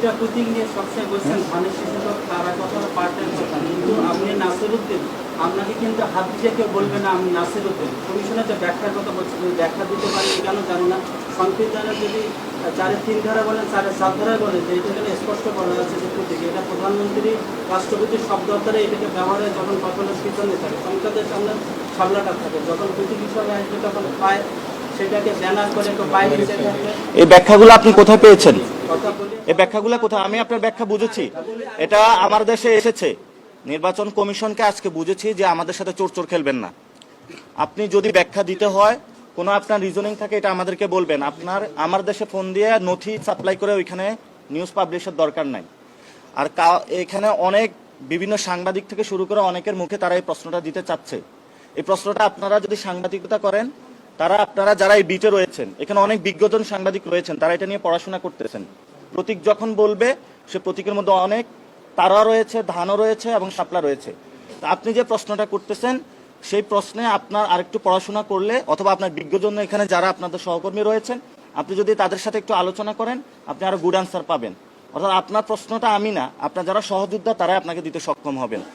দুইটা প্রতীক নিয়ে সবসময় বলছেন ধানের শিশুরা তারা কথা পাল্টের কথা, কিন্তু আপনি নাসিরউদ্দিন, আপনাকে কিন্তু হাত দিয়ে কেউ বলবে না আমি নাসিরউদ্দিন। কমিশনের যে ব্যাখ্যার কথা বলছেন, ব্যাখ্যা দিতে পারেন কেন জানি না। সংবিধানে যদি 4-3 ধারা বলেন, 4-7 ধারায় বলেন যে এটা এখানে স্পষ্ট করা আছে যে প্রতীক, এটা প্রধানমন্ত্রী রাষ্ট্রপতির শব্দ দপ্তরে এটাকে ব্যবহারে যখন কখনো পিছনে থাকে, সংসদের সামনে সামলাটা থাকে, যখন প্রতীক হিসাবে আসবে তখন পায় সেটাকে ব্যানার করে একটু বাইরে থাকবে। এই ব্যাখ্যাগুলো আপনি কোথায় পেয়েছেন? কথা বলে এই ব্যাখ্যাগুলো কোথায়? আমি আপনার ব্যাখ্যা বুঝেছি, এটা আমার দেশে এসেছে। নির্বাচন কমিশনকে আজকে বুঝেছি যে আমাদের সাথে চোর চোর খেলবেন না। আপনি যদি ব্যাখ্যা দিতে হয়, কোনো আপনার রিজনিং থাকে, এটা আমাদেরকে বলবেন। আপনার আমার দেশে ফোন দিয়ে নথি সাপ্লাই করে ওইখানে নিউজ পাবলিশের দরকার নাই। আর এখানে অনেক বিভিন্ন সাংবাদিক থেকে শুরু করে অনেকের মুখে তারা এই প্রশ্নটা দিতে চাচ্ছে। এই প্রশ্নটা আপনারা যদি সাংবাদিকতা করেন, আপনারা যারা এই বিটে রয়েছেন, এখানে অনেক বিজ্ঞজন সাংবাদিক রয়েছেন, তারা এটা নিয়ে পড়াশোনা করতেছেন। প্রতীক যখন বলবে, সে প্রতীকের মধ্যে অনেক তারা রয়েছে, ধানও রয়েছে এবং শাপলা রয়েছে। আপনি যে প্রশ্নটা করতেছেন, সেই প্রশ্নে আপনার আরেকটু পড়াশোনা করলে, অথবা আপনার বিজ্ঞজন এখানে যারা আপনাদের সহকর্মী রয়েছেন, আপনি যদি তাদের সাথে একটু আলোচনা করেন, আপনি আরো গুড আনসার পাবেন। অর্থাৎ আপনার প্রশ্নটা আমি না, আপনার যারা সহযোদ্ধা তারাই আপনাকে দিতে সক্ষম হবেন।